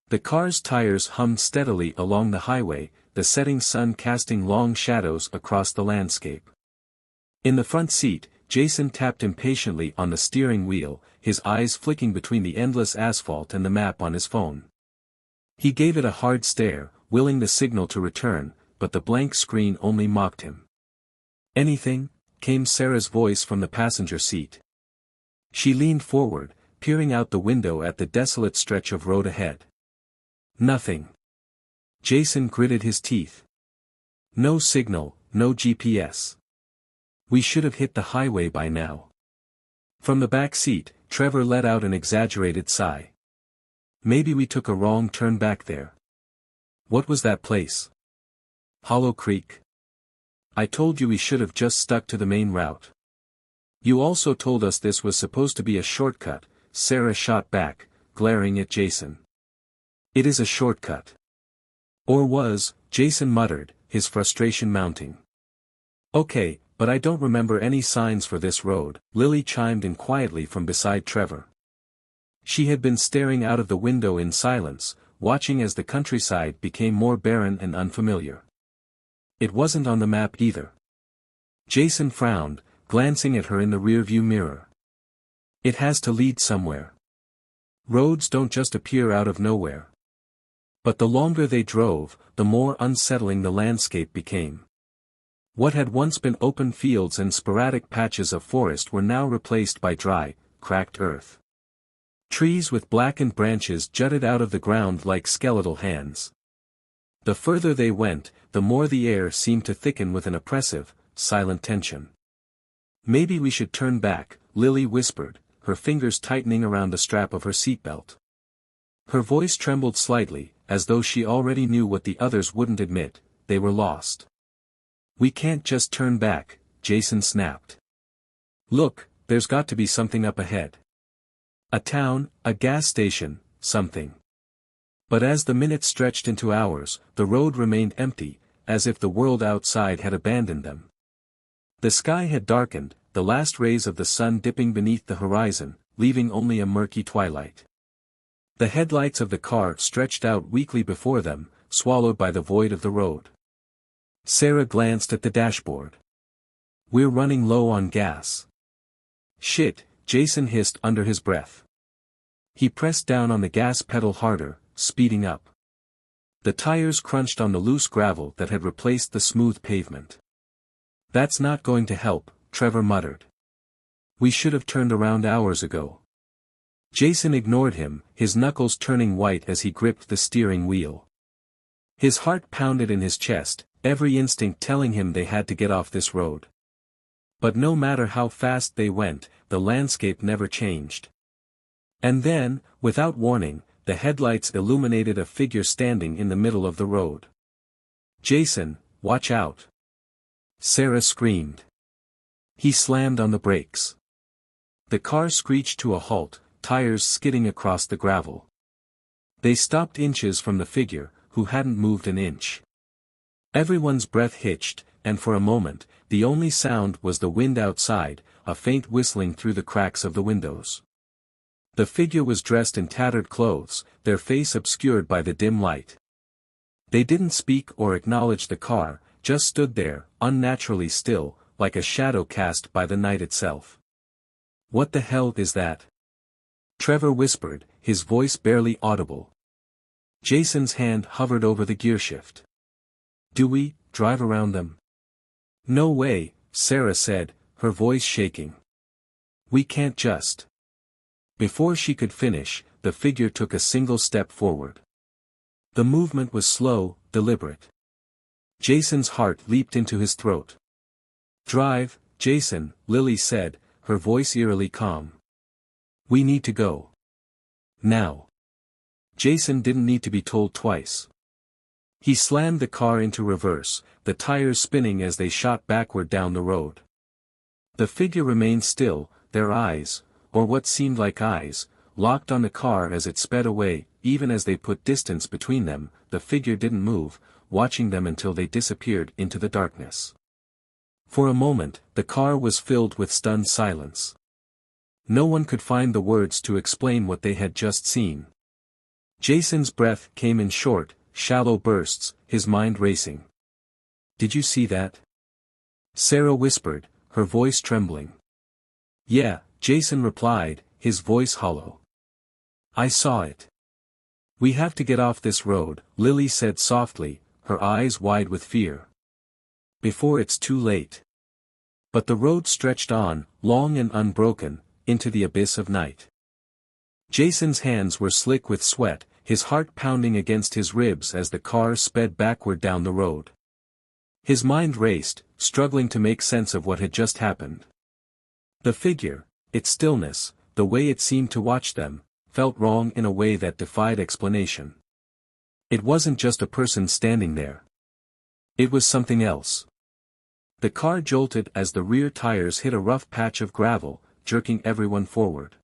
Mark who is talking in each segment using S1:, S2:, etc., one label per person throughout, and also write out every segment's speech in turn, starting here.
S1: The car's tires hummed steadily along the highway, the setting sun casting long shadows across the landscape. In the front seat, Jason tapped impatiently on the steering wheel, his eyes flicking between the endless asphalt and the map on his phone. He gave it a hard stare, willing the signal to return, but the blank screen only mocked him. "Anything?" came Sarah's voice from the passenger seat. She leaned forward, peering out the window at the desolate stretch of road ahead. "Nothing." Jason gritted his teeth. "No signal, no GPS. We should have hit the highway by now." From the back seat, Trevor let out an exaggerated sigh. "Maybe we took a wrong turn back there." "What was that place?" "Hollow Creek. I told you we should have just stuck to the main route." "You also told us this was supposed to be a shortcut," Sarah shot back, glaring at Jason. "It is a shortcut." "Or was," Jason muttered, his frustration mounting. "Okay, but I don't remember any signs for this road," Lily chimed in quietly from beside Trevor. She had been staring out of the window in silence, watching as the countryside became more barren and unfamiliar. "It wasn't on the map either." Jason frowned, glancing at her in the rearview mirror. "It has to lead somewhere. Roads don't just appear out of nowhere." But the longer they drove, the more unsettling the landscape became. What had once been open fields and sporadic patches of forest were now replaced by dry, cracked earth. Trees with blackened branches jutted out of the ground like skeletal hands. The further they went, the more the air seemed to thicken with an oppressive, silent tension. "Maybe we should turn back," Lily whispered, her fingers tightening around the strap of her seatbelt. Her voice trembled slightly, as though she already knew what the others wouldn't admit: they were lost. "We can't just turn back," Jason snapped. "Look, there's got to be something up ahead. A town, a gas station, something." But as the minutes stretched into hours, the road remained empty, as if the world outside had abandoned them. The sky had darkened, the last rays of the sun dipping beneath the horizon, leaving only a murky twilight. The headlights of the car stretched out weakly before them, swallowed by the void of the road. Sarah glanced at the dashboard. "We're running low on gas." "Shit," Jason hissed under his breath. He pressed down on the gas pedal harder, speeding up. The tires crunched on the loose gravel that had replaced the smooth pavement. "That's not going to help," Trevor muttered. "We should have turned around hours ago." Jason ignored him, his knuckles turning white as he gripped the steering wheel. His heart pounded in his chest, every instinct telling him they had to get off this road. But no matter how fast they went, the landscape never changed. And then, without warning, the headlights illuminated a figure standing in the middle of the road. "Jason, watch out!" Sarah screamed. He slammed on the brakes. The car screeched to a halt, tires skidding across the gravel. They stopped inches from the figure, who hadn't moved an inch. Everyone's breath hitched, and for a moment, the only sound was the wind outside, a faint whistling through the cracks of the windows. The figure was dressed in tattered clothes, their face obscured by the dim light. They didn't speak or acknowledge the car, just stood there, unnaturally still, like a shadow cast by the night itself. "What the hell is that?" Trevor whispered, his voice barely audible. Jason's hand hovered over the gearshift. "Do we drive around them?" "No way," Sarah said, her voice shaking. "We can't just." Before she could finish, the figure took a single step forward. The movement was slow, deliberate. Jason's heart leaped into his throat. "Drive, Jason," Lily said, her voice eerily calm. "We need to go. Now." Jason didn't need to be told twice. He slammed the car into reverse, the tires spinning as they shot backward down the road. The figure remained still, their eyes, or what seemed like eyes, locked on the car as it sped away. Even as they put distance between them, the figure didn't move, watching them until they disappeared into the darkness. For a moment, the car was filled with stunned silence. No one could find the words to explain what they had just seen. Jason's breath came in short, shallow bursts, his mind racing. "Did you see that?" Sarah whispered, her voice trembling. "Yeah," Jason replied, his voice hollow. "I saw it." "We have to get off this road," Lily said softly, her eyes wide with fear. "Before it's too late." But the road stretched on, long and unbroken, into the abyss of night. Jason's hands were slick with sweat, his heart pounding against his ribs as the car sped backward down the road. His mind raced, struggling to make sense of what had just happened. The figure, its stillness, the way it seemed to watch them, felt wrong in a way that defied explanation. It wasn't just a person standing there. It was something else. The car jolted as the rear tires hit a rough patch of gravel, jerking everyone forward.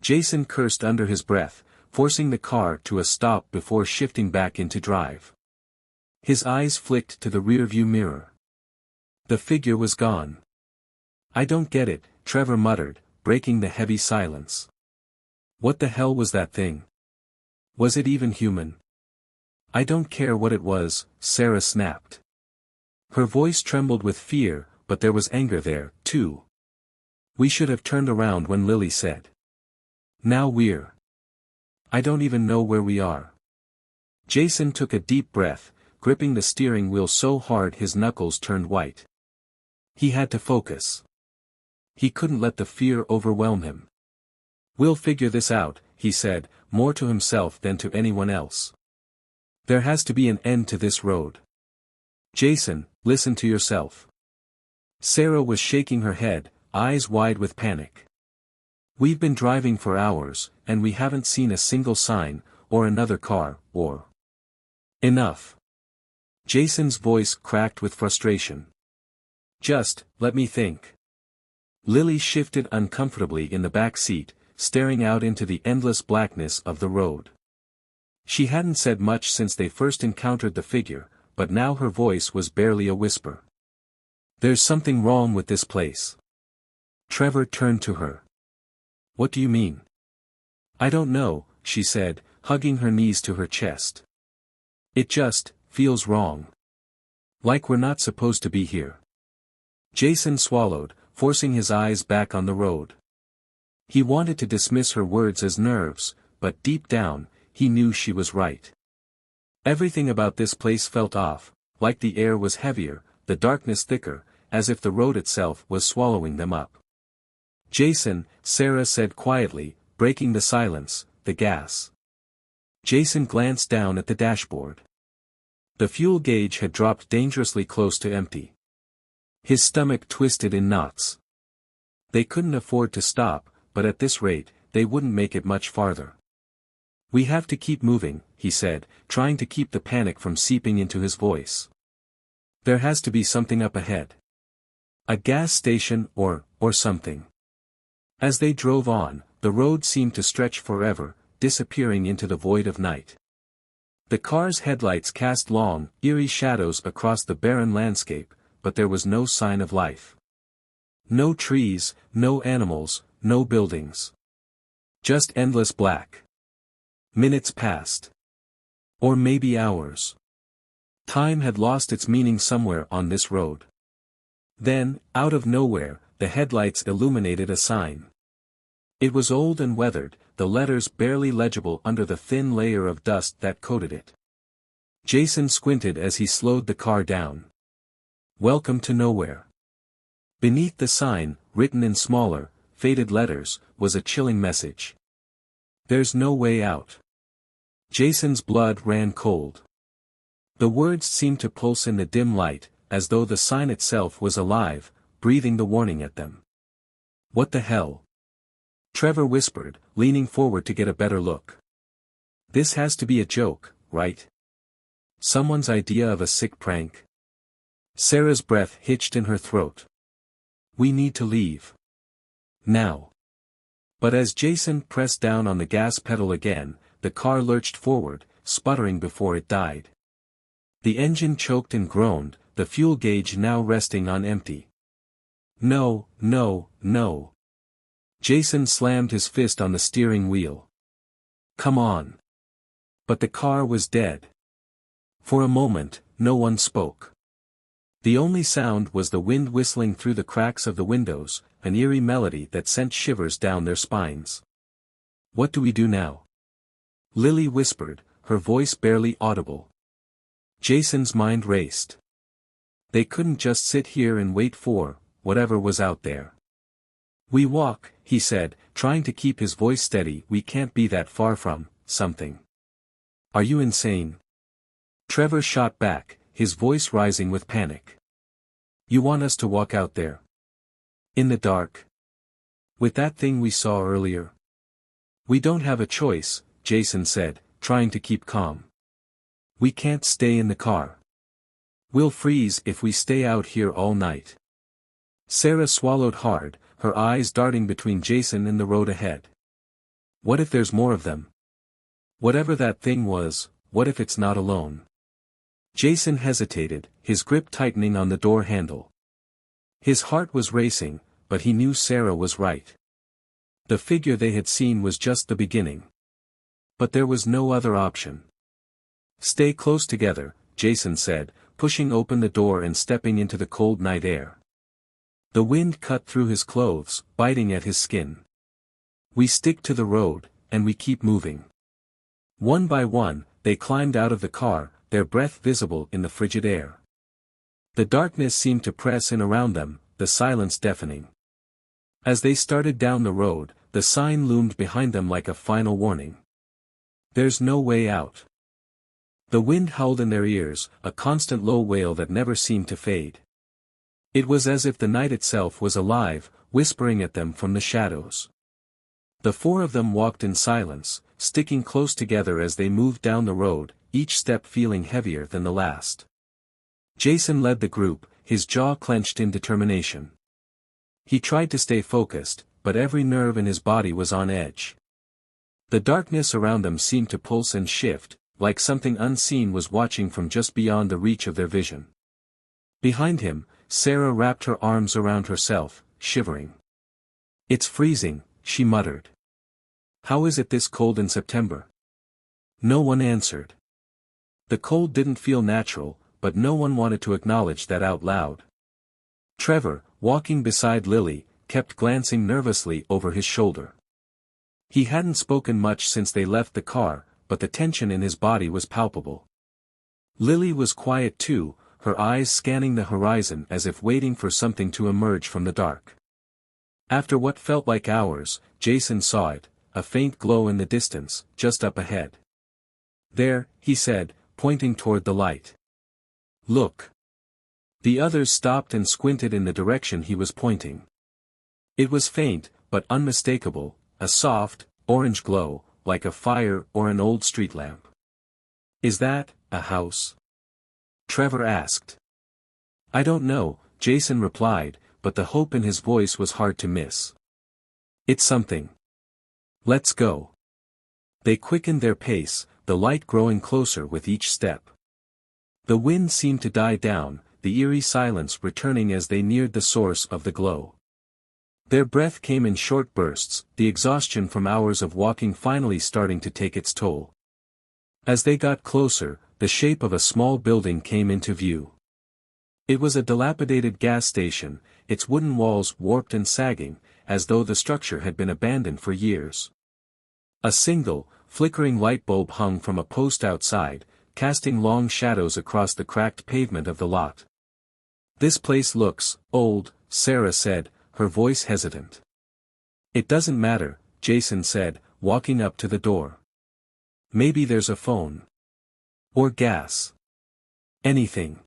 S1: Jason cursed under his breath, forcing the car to a stop before shifting back into drive. His eyes flicked to the rearview mirror. The figure was gone. "I don't get it," Trevor muttered, breaking the heavy silence. "What the hell was that thing? Was it even human?" "I don't care what it was," Sarah snapped. Her voice trembled with fear, but there was anger there, too. "We should have turned around when Lily said. Now I don't even know where we are." Jason took a deep breath, gripping the steering wheel so hard his knuckles turned white. He had to focus. He couldn't let the fear overwhelm him. "We'll figure this out," he said, more to himself than to anyone else. "There has to be an end to this road. Jason, listen to yourself." Sarah was shaking her head, eyes wide with panic. "We've been driving for hours, and we haven't seen a single sign, or another car, or—" "Enough." Jason's voice cracked with frustration. "Just, let me think." Lily shifted uncomfortably in the back seat, staring out into the endless blackness of the road. She hadn't said much since they first encountered the figure, but now her voice was barely a whisper. "There's something wrong with this place." Trevor turned to her. "What do you mean?" "I don't know," she said, hugging her knees to her chest. "It just feels wrong. Like we're not supposed to be here." Jason swallowed, forcing his eyes back on the road. He wanted to dismiss her words as nerves, but deep down, he knew she was right. Everything about this place felt off, like the air was heavier, the darkness thicker, as if the road itself was swallowing them up. "Jason," Sarah said quietly, breaking the silence, "the gas." Jason glanced down at the dashboard. The fuel gauge had dropped dangerously close to empty. His stomach twisted in knots. They couldn't afford to stop, but at this rate, they wouldn't make it much farther. "We have to keep moving," he said, trying to keep the panic from seeping into his voice. "There has to be something up ahead. A gas station or something." As they drove on, the road seemed to stretch forever, disappearing into the void of night. The car's headlights cast long, eerie shadows across the barren landscape, but there was no sign of life. No trees, no animals, no buildings. Just endless black. Minutes passed. Or maybe hours. Time had lost its meaning somewhere on this road. Then, out of nowhere, the headlights illuminated a sign. It was old and weathered, the letters barely legible under the thin layer of dust that coated it. Jason squinted as he slowed the car down. "Welcome to nowhere." Beneath the sign, written in smaller, faded letters, was a chilling message. "There's no way out." Jason's blood ran cold. The words seemed to pulse in the dim light, as though the sign itself was alive, breathing the warning at them. "What the hell?" Trevor whispered, leaning forward to get a better look. "This has to be a joke, right? Someone's idea of a sick prank?" Sarah's breath hitched in her throat. "We need to leave. Now." But as Jason pressed down on the gas pedal again, the car lurched forward, sputtering before it died. The engine choked and groaned, the fuel gauge now resting on empty. "No, no, no." Jason slammed his fist on the steering wheel. "Come on. But the car was dead. For a moment, no one spoke. The only sound was the wind whistling through the cracks of the windows, an eerie melody that sent shivers down their spines. "What do we do now?" Lily whispered, her voice barely audible. Jason's mind raced. They couldn't just sit here and wait for whatever was out there. "We walk," he said, trying to keep his voice steady. "We can't be that far from something." "Are you insane?" Trevor shot back, his voice rising with panic. "You want us to walk out there? In the dark? With that thing we saw earlier?" "We don't have a choice," Jason said, trying to keep calm. "We can't stay in the car. We'll freeze if we stay out here all night." Sarah swallowed hard, her eyes darting between Jason and the road ahead. "What if there's more of them? Whatever that thing was, what if it's not alone?" Jason hesitated, his grip tightening on the door handle. His heart was racing, but he knew Sarah was right. The figure they had seen was just the beginning. But there was no other option. "Stay close together," Jason said, pushing open the door and stepping into the cold night air. The wind cut through his clothes, biting at his skin. "We stick to the road, and we keep moving." One by one, they climbed out of the car, their breath visible in the frigid air. The darkness seemed to press in around them, the silence deafening. As they started down the road, the sign loomed behind them like a final warning. "There's no way out." The wind howled in their ears, a constant low wail that never seemed to fade. It was as if the night itself was alive, whispering at them from the shadows. The four of them walked in silence, sticking close together as they moved down the road, each step feeling heavier than the last. Jason led the group, his jaw clenched in determination. He tried to stay focused, but every nerve in his body was on edge. The darkness around them seemed to pulse and shift, like something unseen was watching from just beyond the reach of their vision. Behind him, Sarah wrapped her arms around herself, shivering. "It's freezing," she muttered. "How is it this cold in September?" No one answered. The cold didn't feel natural, but no one wanted to acknowledge that out loud. Trevor, walking beside Lily, kept glancing nervously over his shoulder. He hadn't spoken much since they left the car, but the tension in his body was palpable. Lily was quiet too, her eyes scanning the horizon as if waiting for something to emerge from the dark. After what felt like hours, Jason saw it, a faint glow in the distance, just up ahead. "There," he said, pointing toward the light. "Look." The others stopped and squinted in the direction he was pointing. It was faint, but unmistakable, a soft, orange glow, like a fire or an old street lamp. "Is that a house?" Trevor asked. "I don't know," Jason replied, but the hope in his voice was hard to miss. "It's something. Let's go." They quickened their pace, the light growing closer with each step. The wind seemed to die down, the eerie silence returning as they neared the source of the glow. Their breath came in short bursts, the exhaustion from hours of walking finally starting to take its toll. As they got closer, the shape of a small building came into view. It was a dilapidated gas station, its wooden walls warped and sagging, as though the structure had been abandoned for years. A single, flickering light bulb hung from a post outside, casting long shadows across the cracked pavement of the lot. "This place looks old," Sarah said, her voice hesitant. "It doesn't matter," Jason said, walking up to the door. "Maybe there's a phone. Or gas. Anything."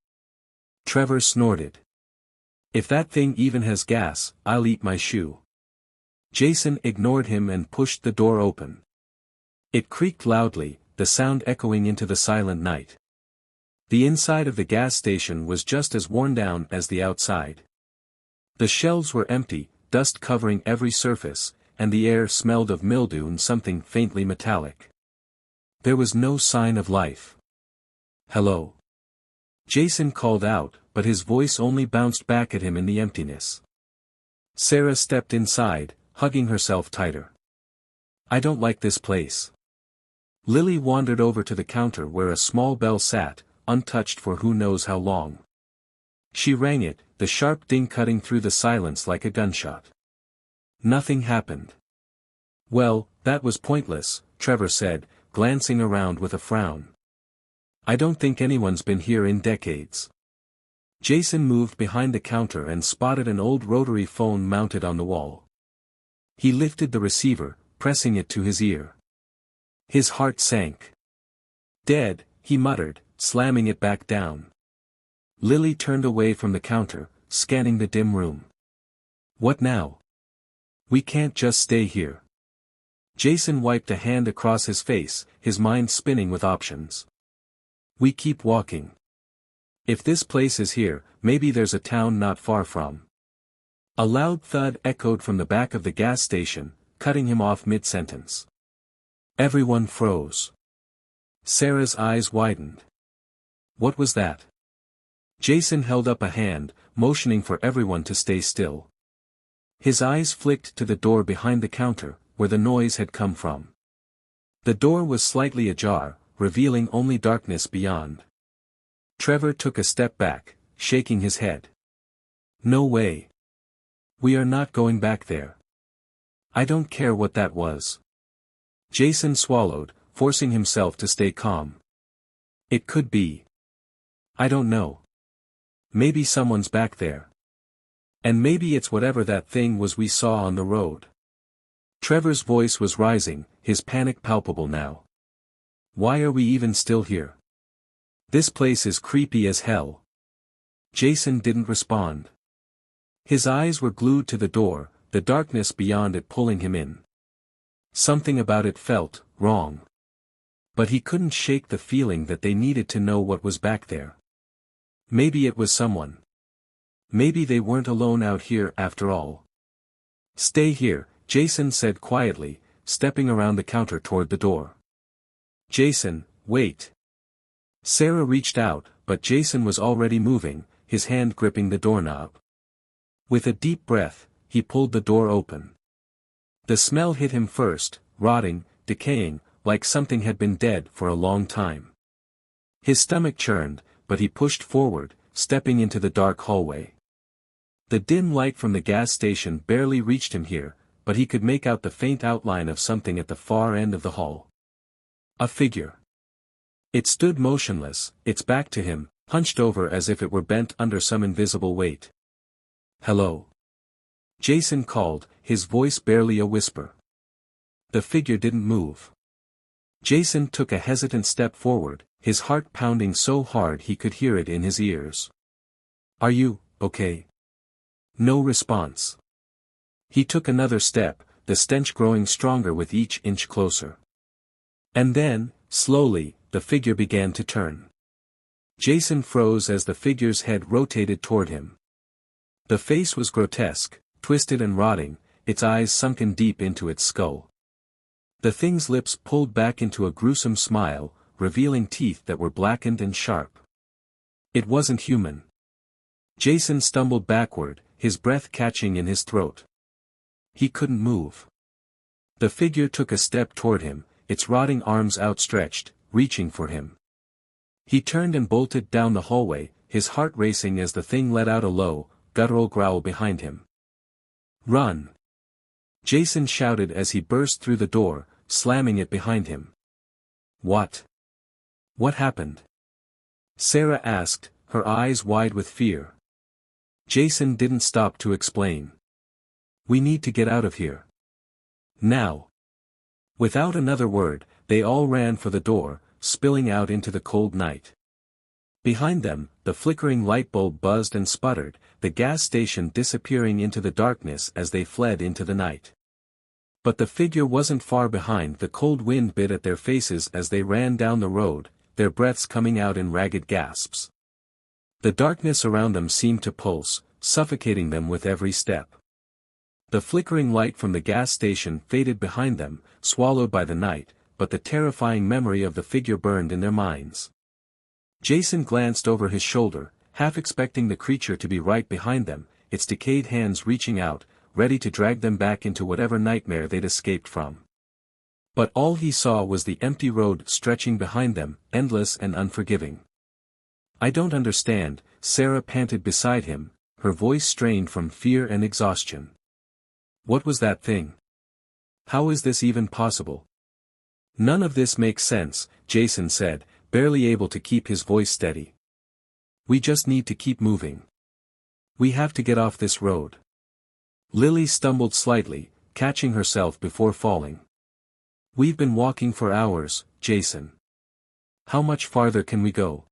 S1: Trevor snorted. "If that thing even has gas, I'll eat my shoe." Jason ignored him and pushed the door open. It creaked loudly, the sound echoing into the silent night. The inside of the gas station was just as worn down as the outside. The shelves were empty, dust covering every surface, and the air smelled of mildew and something faintly metallic. There was no sign of life. "Hello?" Jason called out, but his voice only bounced back at him in the emptiness. Sarah stepped inside, hugging herself tighter. "I don't like this place." Lily wandered over to the counter where a small bell sat, untouched for who knows how long. She rang it, the sharp ding cutting through the silence like a gunshot. Nothing happened. Well, that was pointless, Trevor said, glancing around with a frown. I don't think anyone's been here in decades. Jason moved behind the counter and spotted an old rotary phone mounted on the wall. He lifted the receiver, pressing it to his ear. His heart sank. Dead, he muttered, slamming it back down. Lily turned away from the counter, scanning the dim room. What now? We can't just stay here. Jason wiped a hand across his face, his mind spinning with options. We keep walking. If this place is here, maybe there's a town not far from. A loud thud echoed from the back of the gas station, cutting him off mid-sentence. Everyone froze. Sarah's eyes widened. What was that? Jason held up a hand, motioning for everyone to stay still. His eyes flicked to the door behind the counter, where the noise had come from. The door was slightly ajar, revealing only darkness beyond. Trevor took a step back, shaking his head. No way. We are not going back there. I don't care what that was. Jason swallowed, forcing himself to stay calm. It could be. I don't know. Maybe someone's back there. And maybe it's whatever that thing was we saw on the road. Trevor's voice was rising, his panic palpable now. Why are we even still here? This place is creepy as hell. Jason didn't respond. His eyes were glued to the door, the darkness beyond it pulling him in. Something about it felt wrong. But he couldn't shake the feeling that they needed to know what was back there. Maybe it was someone. Maybe they weren't alone out here after all. Stay here, Jason said quietly, stepping around the counter toward the door. Jason, wait. Sarah reached out, but Jason was already moving, his hand gripping the doorknob. With a deep breath, he pulled the door open. The smell hit him first, rotting, decaying, like something had been dead for a long time. His stomach churned, but he pushed forward, stepping into the dark hallway. The dim light from the gas station barely reached him here, but he could make out the faint outline of something at the far end of the hall. A figure. It stood motionless, its back to him, hunched over as if it were bent under some invisible weight. Hello. Jason called, his voice barely a whisper. The figure didn't move. Jason took a hesitant step forward, his heart pounding so hard he could hear it in his ears. Are you, okay? No response. He took another step, the stench growing stronger with each inch closer. And then, slowly, the figure began to turn. Jason froze as the figure's head rotated toward him. The face was grotesque, twisted and rotting, its eyes sunken deep into its skull. The thing's lips pulled back into a gruesome smile, revealing teeth that were blackened and sharp. It wasn't human. Jason stumbled backward, his breath catching in his throat. He couldn't move. The figure took a step toward him, its rotting arms outstretched, reaching for him. He turned and bolted down the hallway, his heart racing as the thing let out a low, guttural growl behind him. Run! Jason shouted as he burst through the door, slamming it behind him. What? What happened? Sarah asked, her eyes wide with fear. Jason didn't stop to explain. We need to get out of here. Now. Without another word, they all ran for the door, spilling out into the cold night. Behind them, the flickering light bulb buzzed and sputtered, the gas station disappearing into the darkness as they fled into the night. But the figure wasn't far behind. The cold wind bit at their faces as they ran down the road, their breaths coming out in ragged gasps. The darkness around them seemed to pulse, suffocating them with every step. The flickering light from the gas station faded behind them, swallowed by the night, but the terrifying memory of the figure burned in their minds. Jason glanced over his shoulder, half expecting the creature to be right behind them, its decayed hands reaching out, ready to drag them back into whatever nightmare they'd escaped from. But all he saw was the empty road stretching behind them, endless and unforgiving. "I don't understand," Sarah panted beside him, her voice strained from fear and exhaustion. "What was that thing? How is this even possible?" "None of this makes sense," Jason said, barely able to keep his voice steady. "We just need to keep moving. We have to get off this road." Lily stumbled slightly, catching herself before falling. "We've been walking for hours, Jason. How much farther can we go?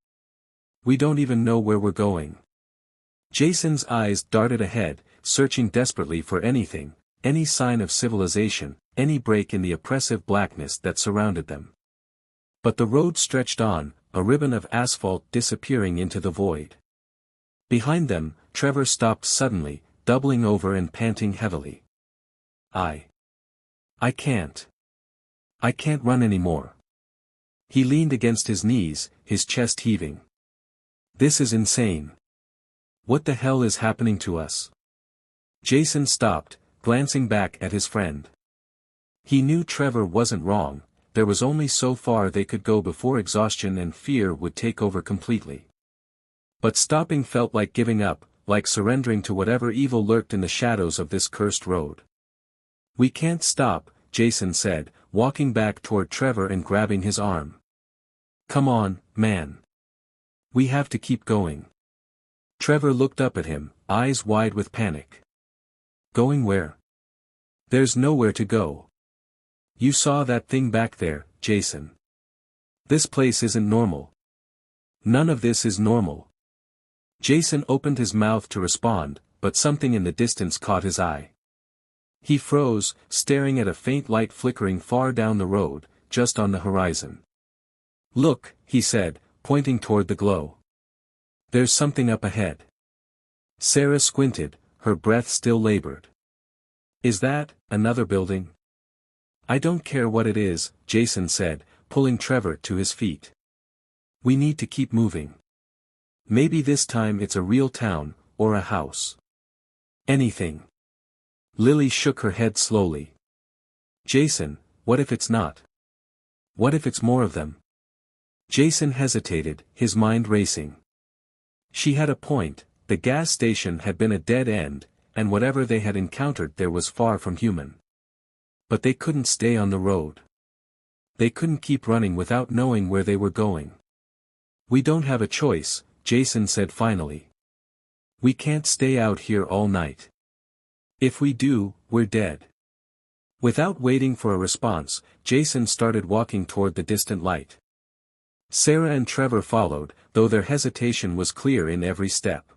S1: We don't even know where we're going." Jason's eyes darted ahead, searching desperately for anything, any sign of civilization, any break in the oppressive blackness that surrounded them. But the road stretched on, a ribbon of asphalt disappearing into the void. Behind them, Trevor stopped suddenly, doubling over and panting heavily. I can't. I can't run anymore." He leaned against his knees, his chest heaving. "This is insane. What the hell is happening to us?" Jason stopped, glancing back at his friend. He knew Trevor wasn't wrong, there was only so far they could go before exhaustion and fear would take over completely. But stopping felt like giving up, like surrendering to whatever evil lurked in the shadows of this cursed road. "We can't stop," Jason said, walking back toward Trevor and grabbing his arm. "Come on, man. We have to keep going." Trevor looked up at him, eyes wide with panic. "Going where? There's nowhere to go. You saw that thing back there, Jason. This place isn't normal. None of this is normal." Jason opened his mouth to respond, but something in the distance caught his eye. He froze, staring at a faint light flickering far down the road, just on the horizon. "Look," he said, pointing toward the glow. "There's something up ahead." Sarah squinted, her breath still labored. "Is that another building?" "I don't care what it is," Jason said, pulling Trevor to his feet. "We need to keep moving. Maybe this time it's a real town, or a house. Anything." Lily shook her head slowly. "Jason, what if it's not? What if it's more of them?" Jason hesitated, his mind racing. She had a point, the gas station had been a dead end, and whatever they had encountered there was far from human. But they couldn't stay on the road. They couldn't keep running without knowing where they were going. "We don't have a choice," Jason said finally. "We can't stay out here all night. If we do, we're dead." Without waiting for a response, Jason started walking toward the distant light. Sarah and Trevor followed, though their hesitation was clear in every step.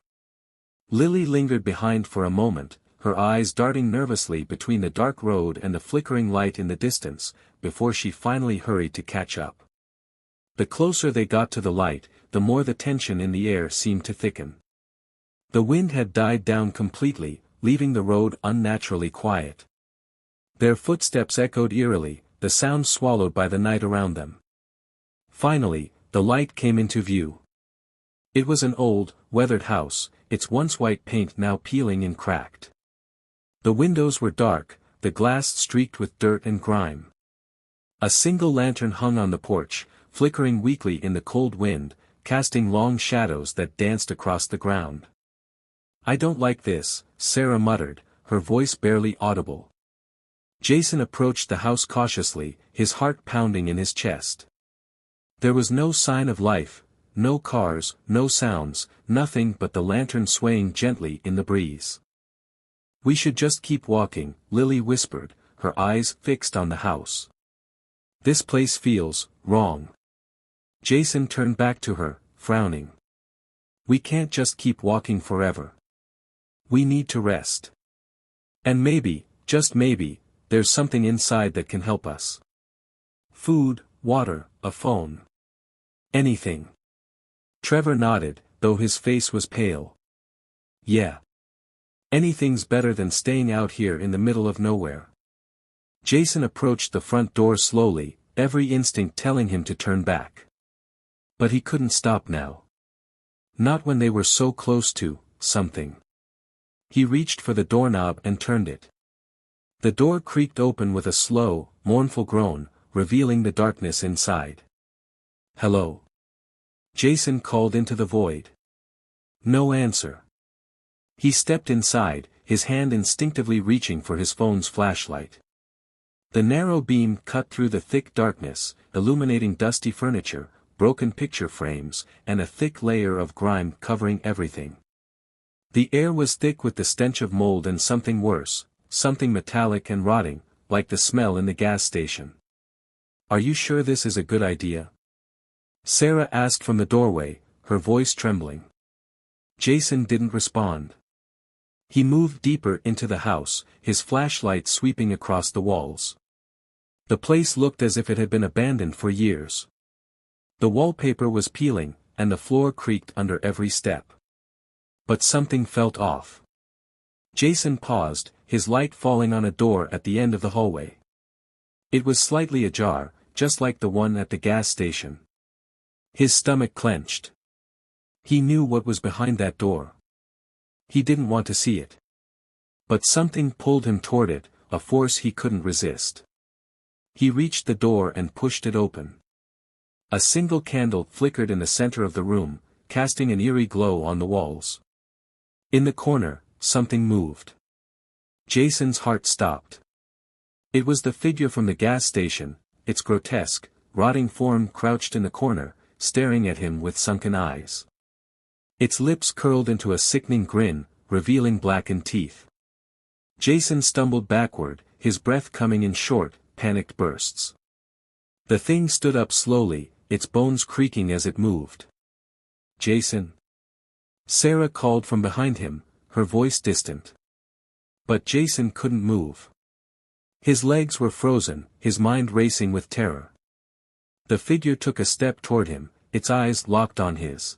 S1: Lily lingered behind for a moment, her eyes darting nervously between the dark road and the flickering light in the distance, before she finally hurried to catch up. The closer they got to the light, the more the tension in the air seemed to thicken. The wind had died down completely, leaving the road unnaturally quiet. Their footsteps echoed eerily, the sound swallowed by the night around them. Finally, the light came into view. It was an old, weathered house, its once white paint now peeling and cracked. The windows were dark, the glass streaked with dirt and grime. A single lantern hung on the porch, flickering weakly in the cold wind, casting long shadows that danced across the ground. "I don't like this," Sarah muttered, her voice barely audible. Jason approached the house cautiously, his heart pounding in his chest. There was no sign of life, no cars, no sounds, nothing but the lantern swaying gently in the breeze. "We should just keep walking," Lily whispered, her eyes fixed on the house. "This place feels wrong." Jason turned back to her, frowning. "We can't just keep walking forever. We need to rest. And maybe, just maybe, there's something inside that can help us. Food, water, a phone. Anything." Trevor nodded, though his face was pale. "Yeah. Anything's better than staying out here in the middle of nowhere." Jason approached the front door slowly, every instinct telling him to turn back. But he couldn't stop now. Not when they were so close to something. He reached for the doorknob and turned it. The door creaked open with a slow, mournful groan, revealing the darkness inside. "Hello?" Jason called into the void. No answer. He stepped inside, his hand instinctively reaching for his phone's flashlight. The narrow beam cut through the thick darkness, illuminating dusty furniture, broken picture frames, and a thick layer of grime covering everything. The air was thick with the stench of mold and something worse, something metallic and rotting, like the smell in the gas station. "Are you sure this is a good idea?" Sarah asked from the doorway, her voice trembling. Jason didn't respond. He moved deeper into the house, his flashlight sweeping across the walls. The place looked as if it had been abandoned for years. The wallpaper was peeling, and the floor creaked under every step. But something felt off. Jason paused, his light falling on a door at the end of the hallway. It was slightly ajar, just like the one at the gas station. His stomach clenched. He knew what was behind that door. He didn't want to see it. But something pulled him toward it, a force he couldn't resist. He reached the door and pushed it open. A single candle flickered in the center of the room, casting an eerie glow on the walls. In the corner, something moved. Jason's heart stopped. It was the figure from the gas station, its grotesque, rotting form crouched in the corner, staring at him with sunken eyes. Its lips curled into a sickening grin, revealing blackened teeth. Jason stumbled backward, his breath coming in short, panicked bursts. The thing stood up slowly, its bones creaking as it moved. "Jason?" Sarah called from behind him, her voice distant. But Jason couldn't move. His legs were frozen, his mind racing with terror. The figure took a step toward him, its eyes locked on his.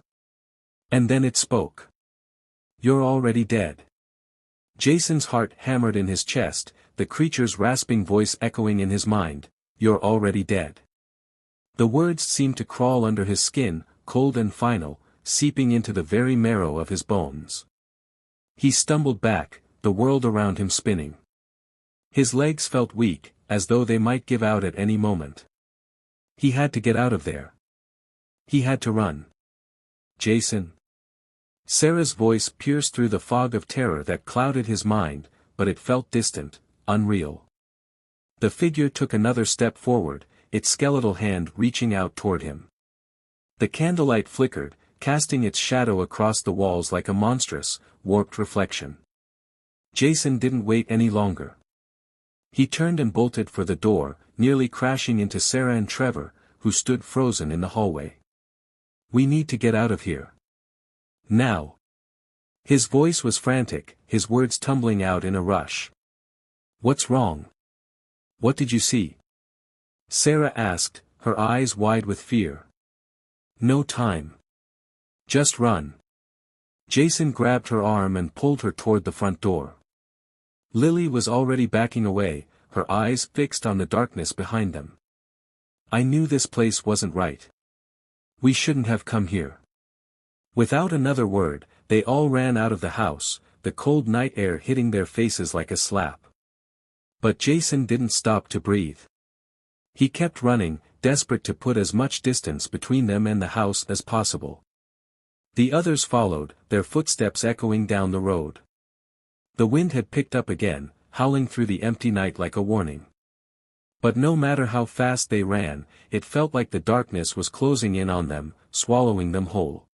S1: And then it spoke. "You're already dead." Jason's heart hammered in his chest, the creature's rasping voice echoing in his mind, "You're already dead." The words seemed to crawl under his skin, cold and final, seeping into the very marrow of his bones. He stumbled back, the world around him spinning. His legs felt weak, as though they might give out at any moment. He had to get out of there. He had to run. "Jason?" Sarah's voice pierced through the fog of terror that clouded his mind, but it felt distant, unreal. The figure took another step forward, its skeletal hand reaching out toward him. The candlelight flickered, casting its shadow across the walls like a monstrous, warped reflection. Jason didn't wait any longer. He turned and bolted for the door, nearly crashing into Sarah and Trevor, who stood frozen in the hallway. "We need to get out of here. Now." His voice was frantic, his words tumbling out in a rush. "What's wrong? What did you see?" Sarah asked, her eyes wide with fear. "No time. Just run." Jason grabbed her arm and pulled her toward the front door. Lily was already backing away, her eyes fixed on the darkness behind them. "I knew this place wasn't right. We shouldn't have come here." Without another word, they all ran out of the house, the cold night air hitting their faces like a slap. But Jason didn't stop to breathe. He kept running, desperate to put as much distance between them and the house as possible. The others followed, their footsteps echoing down the road. The wind had picked up again, howling through the empty night like a warning. But no matter how fast they ran, it felt like the darkness was closing in on them, swallowing them whole.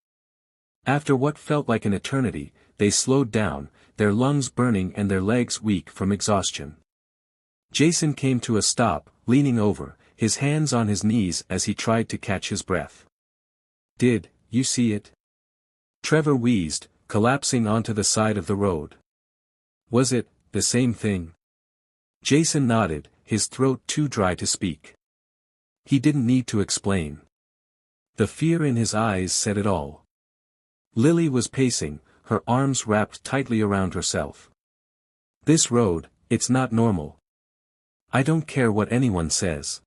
S1: After what felt like an eternity, they slowed down, their lungs burning and their legs weak from exhaustion. Jason came to a stop, leaning over, his hands on his knees as he tried to catch his breath. "Did you see it?" Trevor wheezed, collapsing onto the side of the road. "Was it the same thing?" Jason nodded, his throat too dry to speak. He didn't need to explain. The fear in his eyes said it all. Lily was pacing, her arms wrapped tightly around herself. "This road, it's not normal. I don't care what anyone says.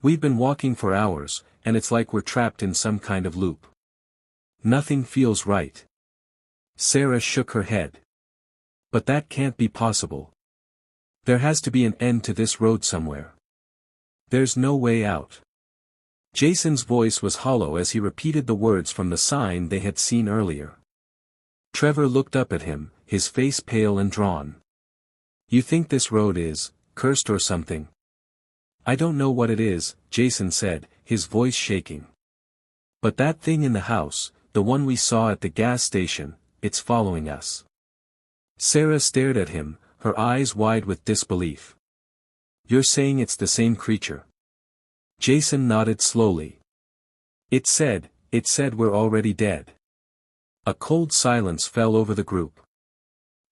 S1: We've been walking for hours, and it's like we're trapped in some kind of loop. Nothing feels right." Sarah shook her head. "But that can't be possible. There has to be an end to this road somewhere." There's no way out. Jason's voice was hollow as he repeated the words from the sign they had seen earlier. Trevor looked up at him, his face pale and drawn. You think this road is cursed or something? I don't know what it is, Jason said, his voice shaking. But that thing in the house, the one we saw at the gas station, it's following us. Sarah stared at him, her eyes wide with disbelief. You're saying it's the same creature? Jason nodded slowly. It said we're already dead. A cold silence fell over the group.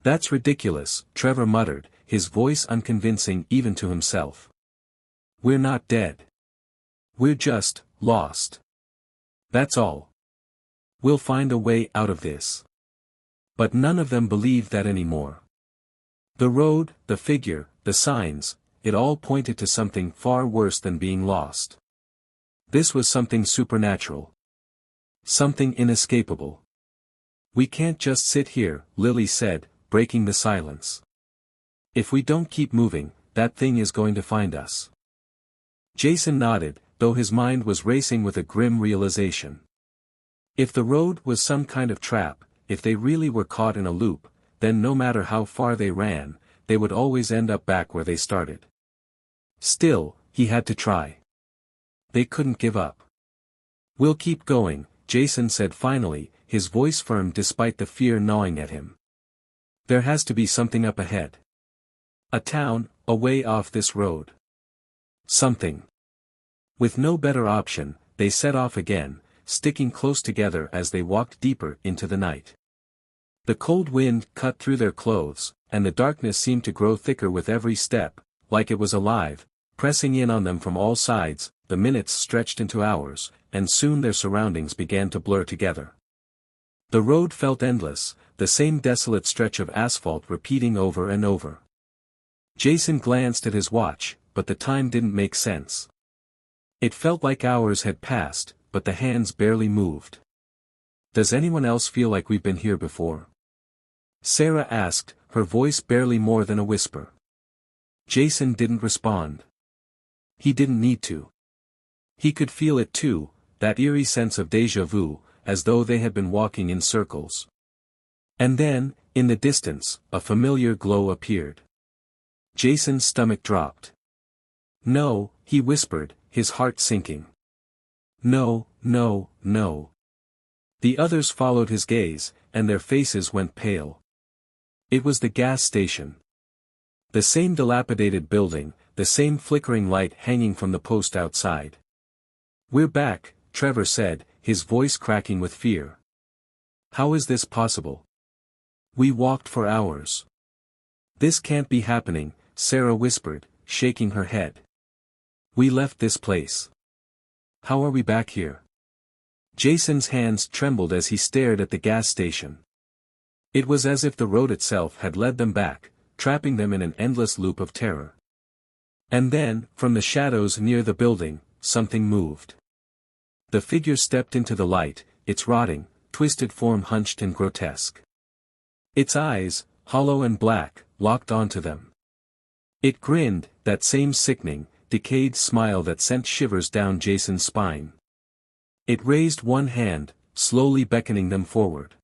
S1: That's ridiculous, Trevor muttered, his voice unconvincing even to himself. We're not dead. We're just lost. That's all. We'll find a way out of this. But none of them believed that anymore. The road, the figure, the signs, it all pointed to something far worse than being lost. This was something supernatural. Something inescapable. We can't just sit here, Lily said, breaking the silence. If we don't keep moving, that thing is going to find us. Jason nodded, though his mind was racing with a grim realization. If the road was some kind of trap, if they really were caught in a loop, then no matter how far they ran, they would always end up back where they started. Still, he had to try. They couldn't give up. We'll keep going, Jason said finally, his voice firm despite the fear gnawing at him. There has to be something up ahead. A town, a way off this road. Something. With no better option, they set off again, sticking close together as they walked deeper into the night. The cold wind cut through their clothes, and the darkness seemed to grow thicker with every step, like it was alive, pressing in on them from all sides. The minutes stretched into hours, and soon their surroundings began to blur together. The road felt endless, the same desolate stretch of asphalt repeating over and over. Jason glanced at his watch, but the time didn't make sense. It felt like hours had passed, but the hands barely moved. Does anyone else feel like we've been here before? Sarah asked, her voice barely more than a whisper. Jason didn't respond. He didn't need to. He could feel it too, that eerie sense of déjà vu, as though they had been walking in circles. And then, in the distance, a familiar glow appeared. Jason's stomach dropped. No, he whispered, his heart sinking. No, no, no. The others followed his gaze, and their faces went pale. It was the gas station. The same dilapidated building, the same flickering light hanging from the post outside. We're back, Trevor said, his voice cracking with fear. How is this possible? We walked for hours. This can't be happening, Sarah whispered, shaking her head. We left this place. How are we back here? Jason's hands trembled as he stared at the gas station. It was as if the road itself had led them back, trapping them in an endless loop of terror. And then, from the shadows near the building, something moved. The figure stepped into the light, its rotting, twisted form hunched and grotesque. Its eyes, hollow and black, locked onto them. It grinned, that same sickening, decayed smile that sent shivers down Jason's spine. It raised one hand, slowly beckoning them forward.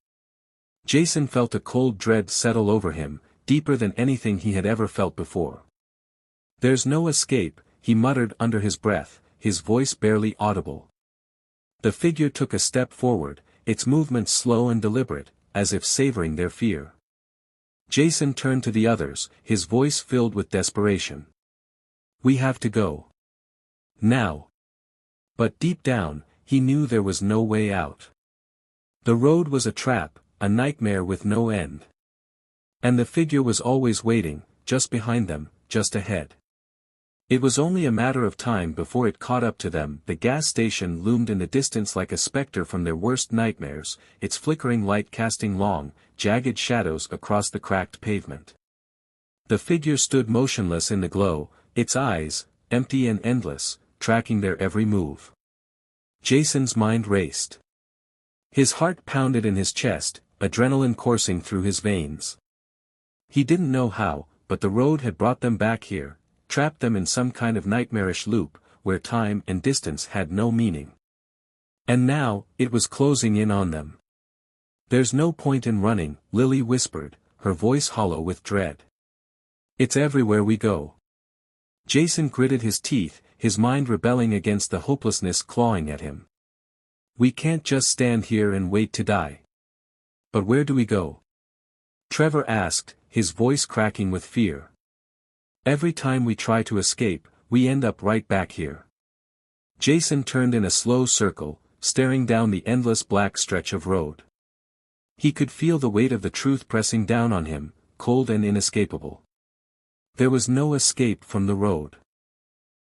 S1: Jason felt a cold dread settle over him, deeper than anything he had ever felt before. There's no escape, he muttered under his breath, his voice barely audible. The figure took a step forward, its movements slow and deliberate, as if savoring their fear. Jason turned to the others, his voice filled with desperation. We have to go. Now. But deep down, he knew there was no way out. The road was a trap, a nightmare with no end. And the figure was always waiting, just behind them, just ahead. It was only a matter of time before it caught up to them. The gas station loomed in the distance like a specter from their worst nightmares, its flickering light casting long, jagged shadows across the cracked pavement. The figure stood motionless in the glow, its eyes, empty and endless, tracking their every move. Jason's mind raced. His heart pounded in his chest, adrenaline coursing through his veins. He didn't know how, but the road had brought them back here, trapped them in some kind of nightmarish loop, where time and distance had no meaning. And now, it was closing in on them. "There's no point in running," Lily whispered, her voice hollow with dread. "It's everywhere we go." Jason gritted his teeth, his mind rebelling against the hopelessness clawing at him. "We can't just stand here and wait to die." "But where do we go?" Trevor asked, his voice cracking with fear. "Every time we try to escape, we end up right back here." Jason turned in a slow circle, staring down the endless black stretch of road. He could feel the weight of the truth pressing down on him, cold and inescapable. There was no escape from the road.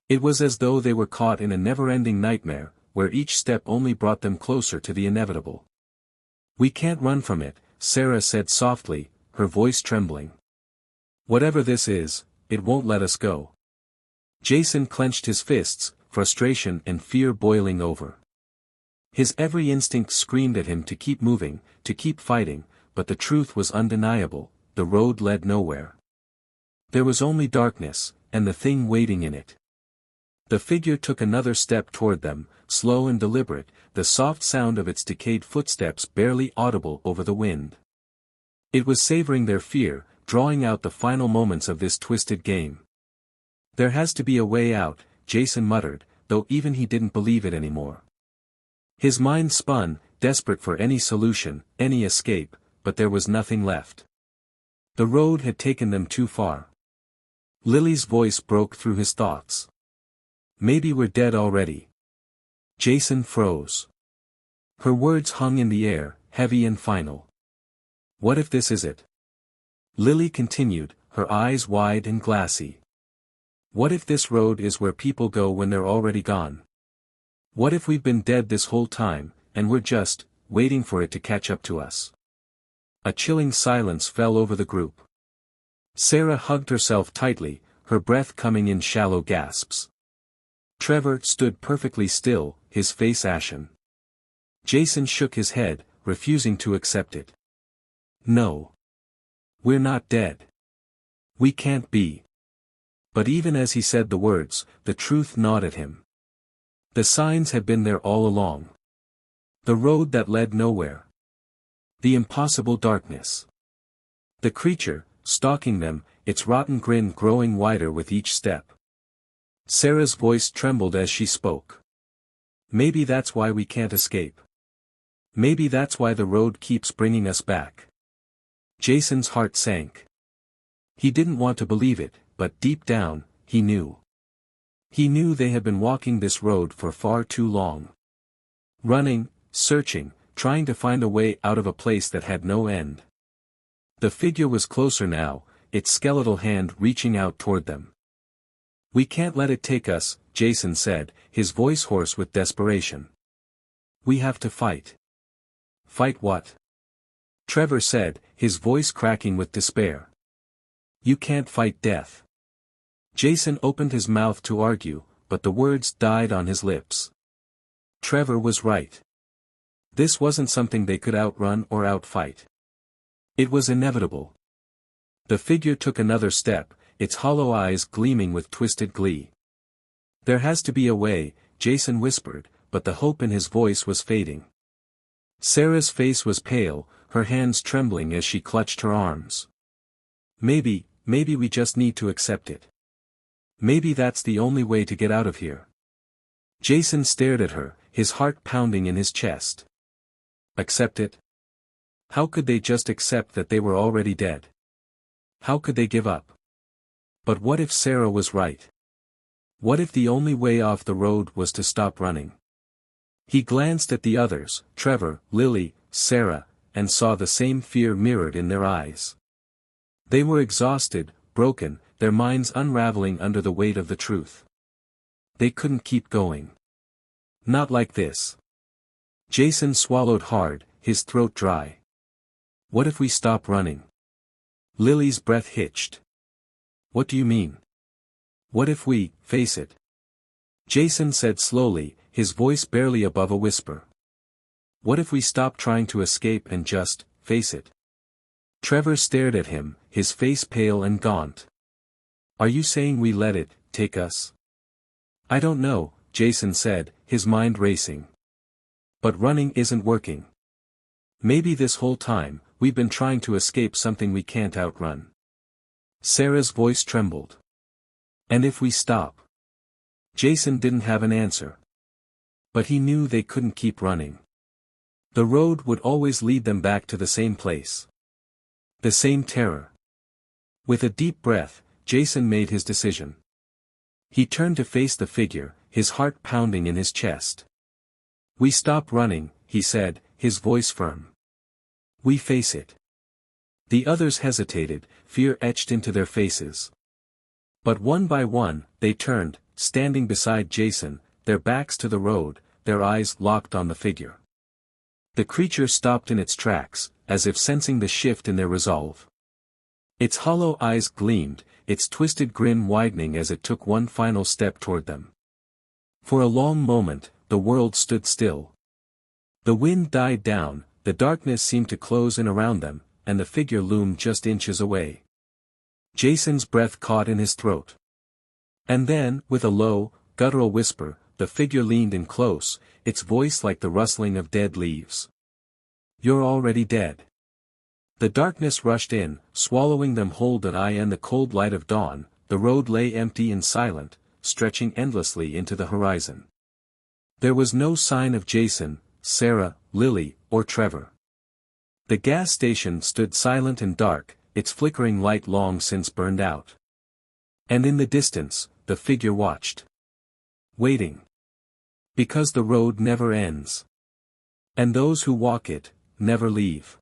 S1: It was as though they were caught in a never-ending nightmare, where each step only brought them closer to the inevitable. "We can't run from it," Sarah said softly, her voice trembling. "Whatever this is, it won't let us go." Jason clenched his fists, frustration and fear boiling over. His every instinct screamed at him to keep moving, to keep fighting, but the truth was undeniable: the road led nowhere. There was only darkness, and the thing waiting in it. The figure took another step toward them, slow and deliberate, the soft sound of its decayed footsteps barely audible over the wind. It was savoring their fear, drawing out the final moments of this twisted game. "There has to be a way out," Jason muttered, though even he didn't believe it anymore. His mind spun, desperate for any solution, any escape, but there was nothing left. The road had taken them too far. Lily's voice broke through his thoughts. "Maybe we're dead already." Jason froze. Her words hung in the air, heavy and final. "What if this is it?" Lily continued, her eyes wide and glassy. "What if this road is where people go when they're already gone? What if we've been dead this whole time, and we're just waiting for it to catch up to us?" A chilling silence fell over the group. Sarah hugged herself tightly, her breath coming in shallow gasps. Trevor stood perfectly still, his face ashen. Jason shook his head, refusing to accept it. "No. We're not dead. We can't be." But even as he said the words, the truth gnawed at him. The signs had been there all along. The road that led nowhere. The impossible darkness. The creature, stalking them, its rotten grin growing wider with each step. Sarah's voice trembled as she spoke. "Maybe that's why we can't escape. Maybe that's why the road keeps bringing us back." Jason's heart sank. He didn't want to believe it, but deep down, he knew. He knew they had been walking this road for far too long. Running, searching, trying to find a way out of a place that had no end. The figure was closer now, its skeletal hand reaching out toward them. "We can't let it take us," Jason said, his voice hoarse with desperation. "We have to fight." "Fight what?" Trevor said, his voice cracking with despair. "You can't fight death." Jason opened his mouth to argue, but the words died on his lips. Trevor was right. This wasn't something they could outrun or outfight. It was inevitable. The figure took another step, its hollow eyes gleaming with twisted glee. "There has to be a way," Jason whispered, but the hope in his voice was fading. Sarah's face was pale, her hands trembling as she clutched her arms. Maybe we just need to accept it. Maybe that's the only way to get out of here." Jason stared at her, his heart pounding in his chest. Accept it? How could they just accept that they were already dead? How could they give up? But what if Sarah was right? What if the only way off the road was to stop running? He glanced at the others, Trevor, Lily, Sarah, and saw the same fear mirrored in their eyes. They were exhausted, broken, their minds unraveling under the weight of the truth. They couldn't keep going. Not like this. Jason swallowed hard, his throat dry. "What if we stop running?" Lily's breath hitched. "What do you mean?" "What if we face it?" Jason said slowly, his voice barely above a whisper. "What if we stop trying to escape and just face it?" Trevor stared at him, his face pale and gaunt. "Are you saying we let it take us?" I don't know, Jason said, his mind racing. But running isn't working. Maybe this whole time, we've been trying to escape something we can't outrun. Sarah's voice trembled. And if we stop? Jason didn't have an answer. But he knew they couldn't keep running. The road would always lead them back to the same place. The same terror. With a deep breath, Jason made his decision. He turned to face the figure, his heart pounding in his chest. We stop running, he said, his voice firm. We face it. The others hesitated, fear etched into their faces. But one by one, they turned, standing beside Jason, their backs to the road, their eyes locked on the figure. The creature stopped in its tracks, as if sensing the shift in their resolve. Its hollow eyes gleamed, its twisted grin widening as it took one final step toward them. For a long moment, the world stood still. The wind died down, the darkness seemed to close in around them, and the figure loomed just inches away. Jason's breath caught in his throat. And then, with a low, guttural whisper, the figure leaned in close, its voice like the rustling of dead leaves. You're already dead. The darkness rushed in, swallowing them whole and the cold light of dawn, the road lay empty and silent, stretching endlessly into the horizon. There was no sign of Jason, Sarah, Lily, or Trevor. The gas station stood silent and dark, its flickering light long since burned out. And in the distance, the figure watched. Waiting. Because the road never ends. And those who walk it, never leave.